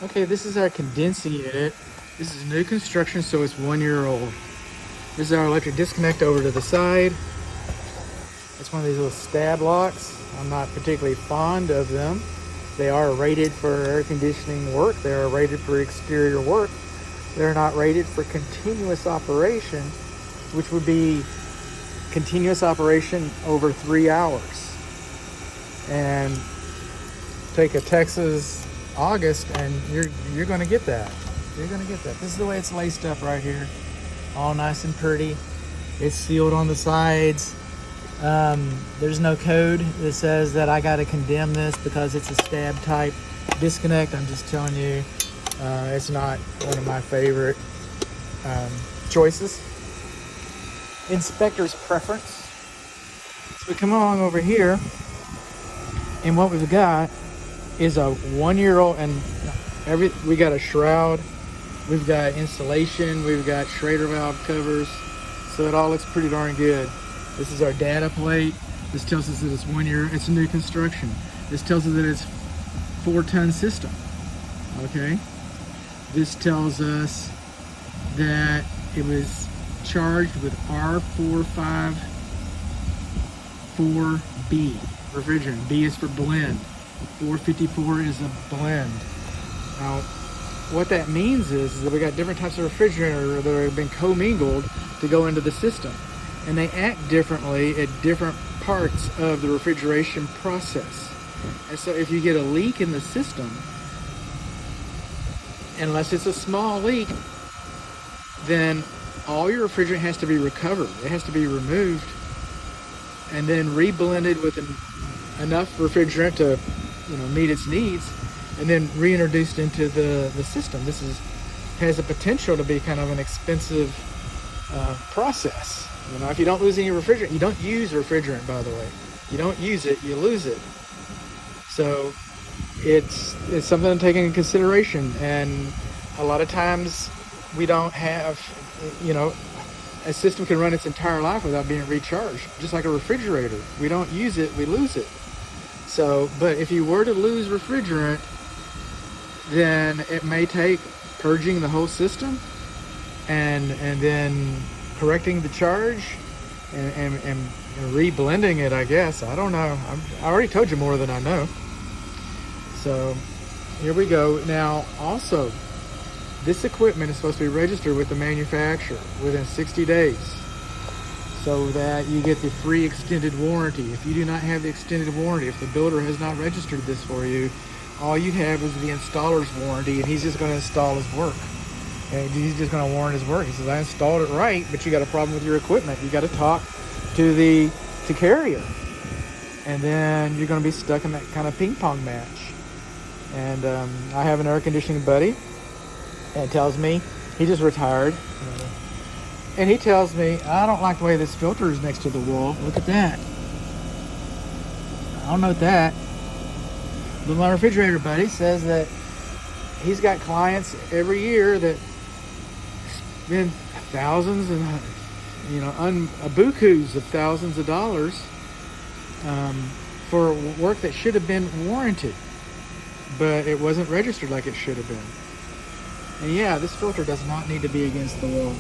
Okay, this is our condensing unit. This is new construction, so it's 1 year old. This is our electric disconnect over to the side. It's one of these little stab locks. I'm not particularly fond of them. They are rated for air conditioning work. They are rated for exterior work. They're not rated for continuous operation, which would be continuous operation over 3 hours. And take a Texas August and you're going to get that. You're going to get that. This is the way it's laced up right here. All nice and pretty. It's sealed on the sides. There's no code that says that I got to condemn this because it's a stab type disconnect. I'm just telling you, it's not one of my favorite choices. Inspector's preference. So we come along over here, and what we've got is a 1 year old, and we got a shroud, we've got insulation, we've got Schrader valve covers, so it all looks pretty darn good. This is our data plate. This tells us that it's 1 year, it's a new construction. This tells us that it's 4-ton system, okay? This tells us that it was charged with R454B refrigerant. B is for blend. 454 is a blend. Now, what that means is that we got different types of refrigerant that have been commingled to go into the system. And they act differently at different parts of the refrigeration process. And so if you get a leak in the system, unless it's a small leak, then all your refrigerant has to be recovered. It has to be removed and then reblended with enough refrigerant to, meet its needs, and then reintroduced into the system. This has the potential to be kind of an expensive process. If you don't lose any refrigerant, you don't use refrigerant, by the way. You don't use it, you lose it. So it's something to take into consideration. And a lot of times we don't have, a system can run its entire life without being recharged, just like a refrigerator. We don't use it, we lose it. So, but if you were to lose refrigerant, then it may take purging the whole system and then correcting the charge and reblending it, I guess. I don't know. I already told you more than I know. So here we go. Now, also, this equipment is supposed to be registered with the manufacturer within 60 days so that you get the free extended warranty. If you do not have the extended warranty, if the builder has not registered this for you, all you have is the installer's warranty, and he's just going to install his work. And he's just going to warrant his work. He says, I installed it right, but you got a problem with your equipment. You got to talk to the carrier. And then you're going to be stuck in that kind of ping pong match. And I have an air conditioning buddy, and tells me, he just retired, and he tells me, I don't like the way this filter is next to the wall. Look at that. I don't know what that. But my refrigerator buddy says that he's got clients every year that spend thousands and bukus of thousands of dollars for work that should have been warranted, but it wasn't registered like it should have been. And yeah, this filter does not need to be against the wall.